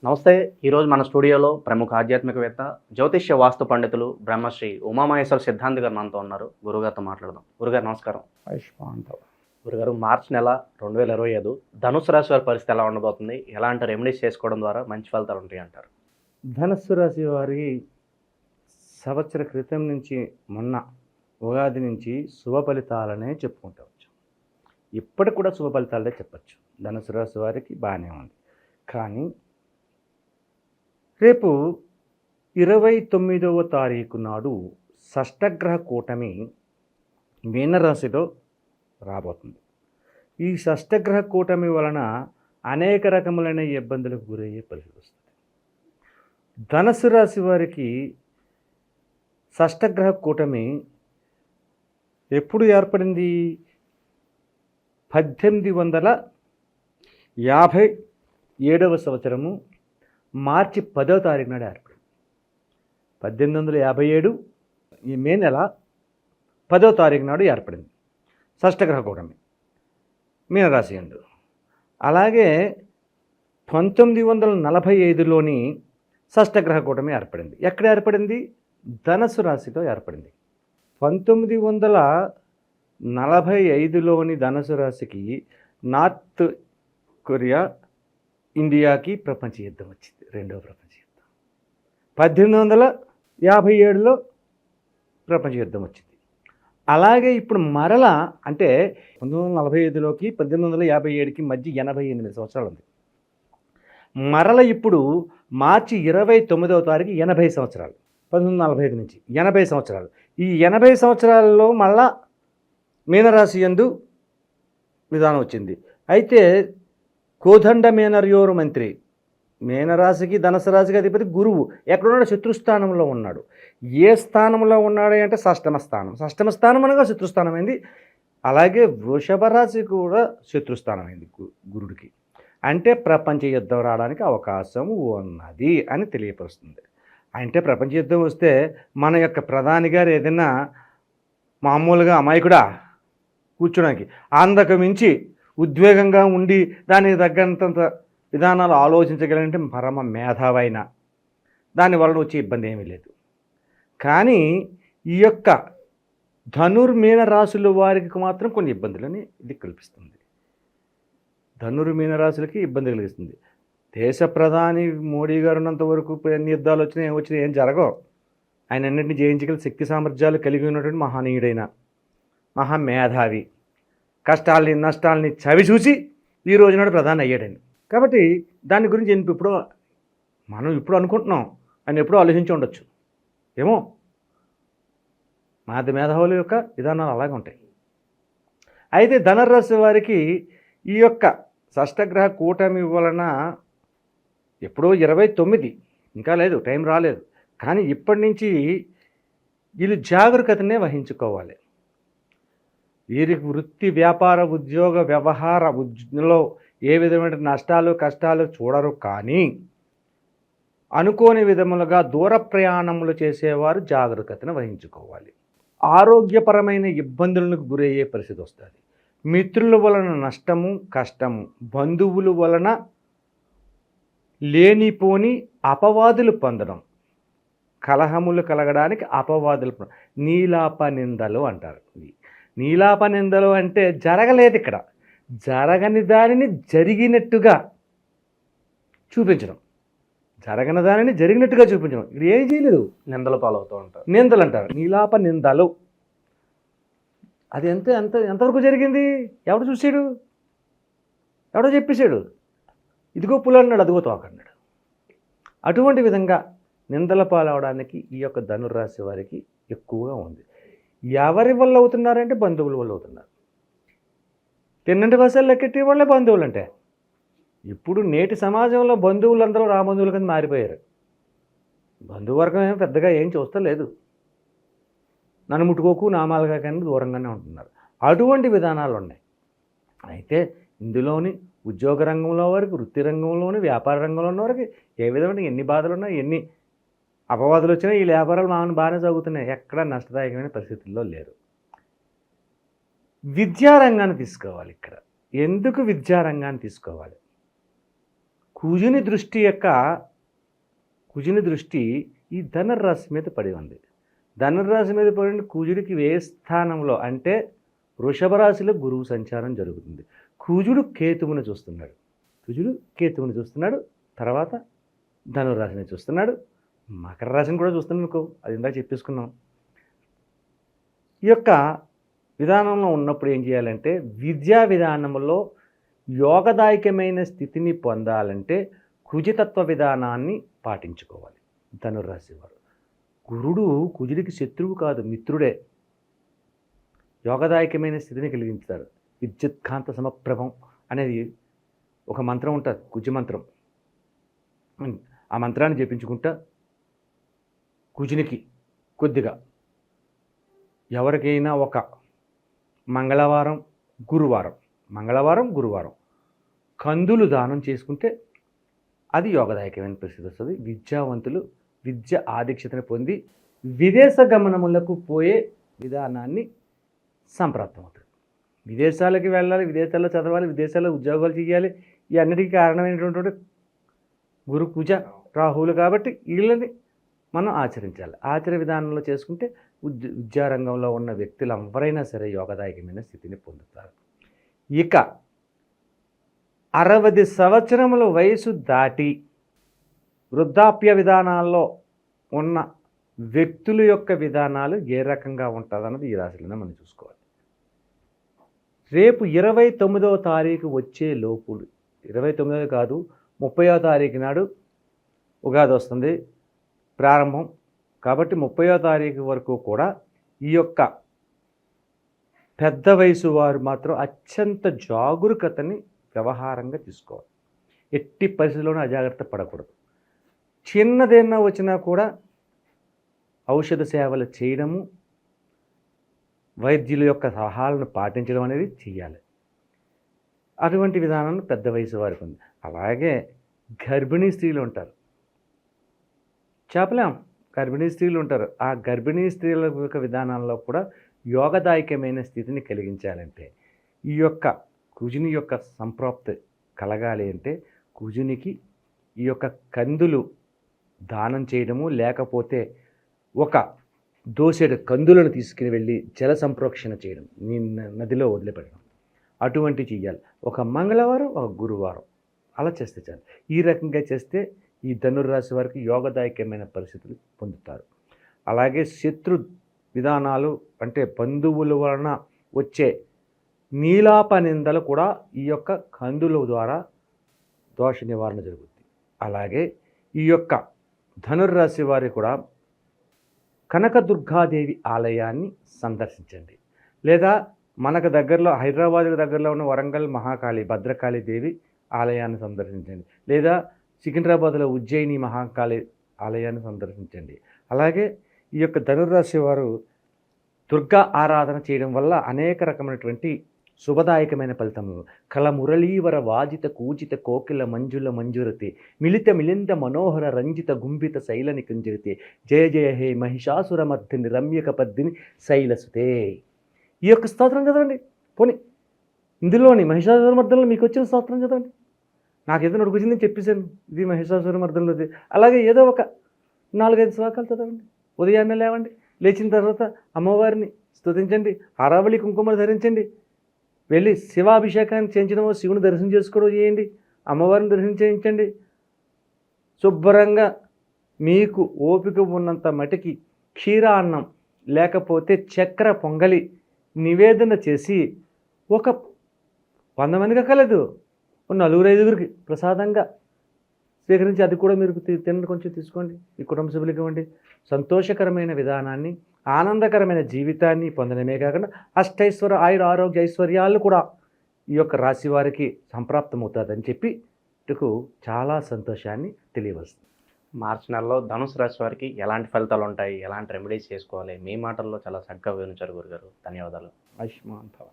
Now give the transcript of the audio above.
నమస్తే. ఈరోజు మన స్టూడియోలో ప్రముఖ ఆధ్యాత్మికవేత్త, జ్యోతిష్య వాస్తు పండితులు బ్రహ్మశ్రీ ఉమామహేశ్వర సిద్ధాంతి గారు మనతో ఉన్నారు. గురుగారితో మాట్లాడదాం. గురుగారు నమస్కారం. ఆయుష్మాంతవ్. గురుగారు, మార్చి నెల 2025 ధనుసు రాశి వారి పరిస్థితి ఎలా ఉండబోతుంది? ఎలాంటి రెమెడీస్ చేసుకోవడం ద్వారా మంచి ఫలితాలు ఉంటాయి అంటారు? ధనస్సు రాశి వారి సంవత్సర క్రితం నుంచి మొన్న ఉగాది నుంచి శుభ ఫలితాలనే చెప్పుకుంటూ వచ్చాం. ఇప్పటికి కూడా శుభ ఫలితాలనే చెప్పచ్చు. ధనుసు రాశి వారికి బాగానే ఉంది. కానీ రేపు 29వ తారీఖు నాడు షష్టగ్రహ కూటమి మీనరాశిలో రాబోతుంది. ఈ షష్టగ్రహ కూటమి వలన అనేక రకములైన ఇబ్బందులకు గురయ్యే పరిస్థితి వస్తుంది. ధనుసు రాశి వారికి షష్టగ్రహ కూటమి ఎప్పుడు ఏర్పడింది? 1857వ సంవత్సరము మార్చి 10వ తారీఖు నాడు ఏర్పడింది. 1857 ఈ మే నెల 10వ తారీఖు నాడు ఏర్పడింది షష్టగ్రహ కూటమి మీనరాశి యందు. అలాగే 1945లోని షష్టగ్రహ కూటమి ఏర్పడింది. ఎక్కడ ఏర్పడింది? ధనుసు రాశిలో ఏర్పడింది. 1945లోని ధనుసు రాశికి నార్త్ కొరియా ఇండియాకి ప్రపంచ యుద్ధం వచ్చింది, రెండవ ప్రపంచ యుద్ధం. 1857లో ప్రపంచ యుద్ధం వచ్చింది. అలాగే ఇప్పుడు మరలా అంటే 1945లోకి 1857కి మధ్య 88 సంవత్సరాలు ఉంది. మరల ఇప్పుడు మార్చి 29వ తారీఖు 80 సంవత్సరాలు. 1945 నుంచి 80 సంవత్సరాలు. ఈ 80 సంవత్సరాలలో మళ్ళా మీనరాశి యందు విధానం వచ్చింది. అయితే కోదండ మీనర్యోరు మంత్రి, మీనరాశికి ధనుసు రాశికి అధిపతి గురువు ఎక్కడున్నాడు? శత్రుస్థానంలో ఉన్నాడు. ఏ స్థానంలో ఉన్నాడు అంటే షష్టమ స్థానం. షష్టమ స్థానం అనగా శత్రుస్థానమైంది. అలాగే వృషభ రాశి కూడా శత్రుస్థానమైంది గురుడికి. అంటే ప్రపంచ యుద్ధం రావడానికి అవకాశం ఉన్నది అని తెలియపరుస్తుంది. అంటే ప్రపంచ యుద్ధం వస్తే మన యొక్క ప్రధాని గారు ఏదైనా మామూలుగా అమాయకుడా కూర్చోడానికి, అందకు మించి ఉద్వేగంగా ఉండి దానికి తగ్గంత విధానాలు ఆలోచించగలంటే పరమ మేధావైన దానివల్ల వచ్చే ఇబ్బంది ఏమీ లేదు. కానీ ఈ యొక్క ధనుర్మీన రాశుల వారికి మాత్రం కొన్ని ఇబ్బందులని ఇది కల్పిస్తుంది. ధనుర్మీన రాశులకి ఇబ్బంది కలిగిస్తుంది. దేశ ప్రధాని మోడీ గారు ఉన్నంత వరకు ఎన్ని యుద్ధాలు వచ్చినా ఏం జరగవు. ఆయన అన్నింటినీ జయించగల శక్తి సామర్థ్యాలు కలిగి ఉన్నటువంటి మహనీయుడైన మహామేధావి, కష్టాలని నష్టాలని చవి చూసి ఈ రోజునాడు ప్రధాని అయ్యాడని. కాబట్టి దాని గురించి మనం ఇప్పుడు అనుకుంటున్నాం, ఆయన ఎప్పుడూ ఆలోచించి ఉండొచ్చు ఏమో. మేధావుల యొక్క విధానాలు అలాగే ఉంటాయి. అయితే ధనుర్రాశి వారికి ఈ యొక్క షష్టగ్రహ కూటమి వలన ఎప్పుడో 29, ఇంకా లేదు, టైం రాలేదు. కానీ ఇప్పటి నుంచి వీళ్ళు జాగరూకతనే వహించుకోవాలి. వీరికి వృత్తి, వ్యాపార, ఉద్యోగ, వ్యవహారంలో ఏ విధమైన నష్టాలు కష్టాలు చూడరు. కానీ అనుకోని విధములుగా దూర ప్రయాణములు చేసేవారు జాగరూకతను వహించుకోవాలి. ఆరోగ్యపరమైన ఇబ్బందులకు గురయ్యే పరిస్థితి వస్తుంది. మిత్రుల వలన నష్టము కష్టము, బంధువుల వలన లేనిపోని అపవాదులు పొందడం, కలహములు కలగడానికి అపవాదులు, నీలాప నిందలు అంటారు. నీలాప నిందలు అంటే జరగలేదు, ఇక్కడ జరగని దానిని జరిగినట్టుగా చూపించడం, జరగని దానిని జరిగినట్టుగా చూపించడం. ఇక్కడ ఏం చేయలేదు, నిందల పాలవుతూ ఉంటారు. నిందలు అంటారు, నీలాప నిందలు. అది ఎంతవరకు జరిగింది? ఎవడు చూసాడు? ఎవడో చెప్పేశాడు, ఇదిగో పులు అన్నాడు, అదిగో తోక అన్నాడు. అటువంటి విధంగా నిందల పాలవడానికి ఈ యొక్క ధనుర్రాశి వారికి ఎక్కువగా ఉంది. ఎవరి వల్ల అవుతున్నారంటే బంధువుల వల్ల అవుతున్నారు. తిన్నంటి వసలు లెక్కెట్టే వాళ్ళే బంధువులు. అంటే ఇప్పుడు నేటి సమాజంలో బంధువులందరూ రాబంధువుల కింద మారిపోయారు. బంధువర్గం ఏం పెద్దగా ఏం చూస్తలేదు. నన్ను ముట్టుకోకు నామాలుగా కానీ దూరంగానే ఉంటున్నారు. అటువంటి విధానాలు ఉన్నాయి. అయితే ఇందులోని ఉద్యోగ రంగంలో వరకు, వృత్తి రంగంలోని, వ్యాపార రంగంలో ఉన్న వరకు ఏ విధమైన ఎన్ని బాధలు ఉన్నా, ఎన్ని అపవాదులు వచ్చినా ఈ వ్యాపారాలు బాగానే సాగుతున్నాయి. ఎక్కడా నష్టదాయకమైన పరిస్థితుల్లో లేరు. విద్యారంగాన్ని తీసుకోవాలి. ఇక్కడ ఎందుకు విద్యారంగాన్ని తీసుకోవాలి? కుజుని దృష్టి ఈ ధనుర్రాశి మీద పడి ఉంది. ధనుర్రాశి మీద పడిన కుజుడికి ఏ స్థానంలో అంటే వృషభ రాశిలో గురువు సంచారం జరుగుతుంది. కుజుడు కేతువుని చూస్తున్నాడు. తర్వాత ధనుర్రాశిని చూస్తున్నాడు. మకర రాశిని కూడా చూస్తున్నాడు అనుకో, అది ఇందాక చెప్పేసుకున్నాం. ఈ యొక్క విధానంలో ఉన్నప్పుడు ఏం చేయాలంటే విద్యా విధానంలో యోగదాయకమైన స్థితిని పొందాలంటే కుజితత్వ విధానాన్ని పాటించుకోవాలి. ధనుర్రాశి వారు గురుడు కుజుడికి శత్రువు కాదు, మిత్రుడే. యోగదాయకమైన స్థితిని కలిగించారు. విద్యుత్కాంత సమప్రభం అనేది ఒక మంత్రం ఉంటుంది, కుజి మంత్రం. ఆ మంత్రాన్ని జపించుకుంటా కుజునికి కొద్దిగా ఎవరికైనా ఒక మంగళవారం గురువారం కందులు దానం చేసుకుంటే అది యోగదాయకమైన పరిస్థితి వస్తుంది. విద్యావంతులు విద్య ఆధిక్యతను పొంది విదేశ గమనములకు పోయే విధానాన్ని సంప్రాప్తమవుతుంది. విదేశాలకి వెళ్ళాలి, విదేశాల్లో చదవాలి, విదేశాల్లో ఉద్యోగాలు చేయాలి. ఈ అన్నిటికీ కారణమైనటువంటి గురు కుజ రాహువులు కాబట్టి వీళ్ళని మనం ఆచరించాలి. ఆచరణ విధానంలో చేసుకుంటే విద్యారంగంలో ఉన్న వ్యక్తులు ఎవరైనా సరే యోగదాయకమైన స్థితిని పొందుతారు. ఇక 60 సంవత్సరముల వయసు దాటి వృద్ధాప్య విధానాల్లో ఉన్న వ్యక్తుల యొక్క విధానాలు ఏ రకంగా ఉంటుందన్నది ఈ రాశిలోనే మనం చూసుకోవాలి. రేపు 29వ తారీఖు వచ్చే లోపులు, 29వ కాదు 30వ తారీఖు నాడు ఉగాది వస్తుంది ప్రారంభం కాబట్టి 30వ తారీఖు వరకు కూడా ఈ యొక్క పెద్ద వయసు వారు మాత్రం అత్యంత జాగరూకతని వ్యవహారంగా తీసుకోవాలి. ఎట్టి పరిస్థితుల్లోనూ అజాగ్రత్త పడకూడదు. చిన్నదేనా వచ్చినా కూడా ఔషధ సేవలు చేయడము, వైద్యుల యొక్క సలహాలను పాటించడం అనేది చేయాలి. అటువంటి విధానాన్ని పెద్ద వయసు వారికి ఉంది. అలాగే గర్భిణీ స్త్రీలు ఉంటారు, చెప్పలేం, గర్భిణీ స్త్రీలు ఉంటారు. ఆ గర్భిణీ స్త్రీల యొక్క విధానాల్లో కూడా యోగదాయకమైన స్థితిని కలిగించాలంటే ఈ యొక్క కుజుని యొక్క సంప్రాప్తి కలగాలి అంటే కుజునికి ఈ యొక్క కందులు దానం చేయడము, లేకపోతే ఒక దోసెడు కందులను తీసుకుని వెళ్ళి జల సంప్రోక్షణ చేయడం, నదిలో వదిలిపెట్టడం, అటువంటి చెయ్యాలి. ఒక మంగళవారం ఒక గురువారం అలా చేస్తే చాలు. ఈ రకంగా చేస్తే ఈ ధనుర్రాశి వారికి యోగదాయకమైన పరిస్థితులు పొందుతారు. అలాగే శత్రు విధానాలు అంటే బంధువుల వలన వచ్చే నీలాప నిందలు కూడా ఈ యొక్క కందుల ద్వారా దోష నివారణ జరుగుతుంది. అలాగే ఈ యొక్క ధనుర్రాశి వారి కూడా కనకదుర్గాదేవి ఆలయాన్ని సందర్శించండి. లేదా మనకు దగ్గరలో హైదరాబాద్కు దగ్గరలో ఉన్న వరంగల్ మహాకాళి భద్రకాళి దేవి ఆలయాన్ని సందర్శించండి. లేదా సికింద్రాబాద్లో ఉజ్జయిని మహాకాళి ఆలయాన్ని సందర్శించండి. అలాగే ఈ యొక్క ధనుర్రాశి వారు దుర్గా ఆరాధన చేయడం వల్ల అనేక రకమైనటువంటి శుభదాయకమైన ఫలితములు. కల మురళీవర వాజిత కూజిత కోకిల మంజుల మంజురతి మిలిత మిలింద మనోహర రంజిత గుంభిత శైలని కుంజరితే జయ జయ హే మహిషాసుర మర్దిని రమ్యక పద్దిని శైలసుతే. ఈ యొక్క స్తోత్రం చదవండి. పోనీ ఇందులోని మహిషాసుర మర్దనలో మీకు వచ్చిన స్తోత్రం చదవండి. నాకు ఏదో నడుకు వచ్చిందని చెప్పేశాను, ఇది మహిషాసుర మర్దనలోది. అలాగే ఏదో ఒక 4-5 శ్లోకాలు చదవండి. ఉదయాన్నే లేవండి, లేచిన తర్వాత అమ్మవారిని స్తుతించండి, ఆరావళి కుంకుమలు ధరించండి, వెళ్ళి శివాభిషేకాన్ని చేయించడమో శివుని దర్శనం చేసుకోవడం చేయండి, అమ్మవారిని దర్శనం చేయించండి. శుభ్రంగా మీకు ఓపిక ఉన్నంత మటుకి క్షీరాన్నం లేకపోతే చక్కెర పొంగలి నివేదన చేసి ఒక 100 మందికి అక్కర్లేదు, 4-5 ప్రసాదంగా స్వీకరించి అది కూడా మీరు తినండి, కొంచెం తీసుకోండి, మీ కుటుంబ సభ్యులకి ఇవ్వండి. సంతోషకరమైన విధానాన్ని, ఆనందకరమైన జీవితాన్ని పొందడమే కాకుండా అష్టైశ్వర్య ఆయుర ఆరోగ్య ఐశ్వర్యాలు కూడా ఈ యొక్క రాశి వారికి సంప్రాప్తమవుతుందని చెప్పి ఇటుకు చాలా సంతోషాన్ని తెలియవలసింది. మార్చి నెలలో ధనుసు రాశి వారికి ఎలాంటి ఫలితాలు ఉంటాయి, ఎలాంటి రెమెడీస్ చేసుకోవాలి, మీ మాటల్లో చాలా చక్కగా వివరించారు గురుగారు. ధన్యవాదాలు. ఆయుష్మాన్ భవ.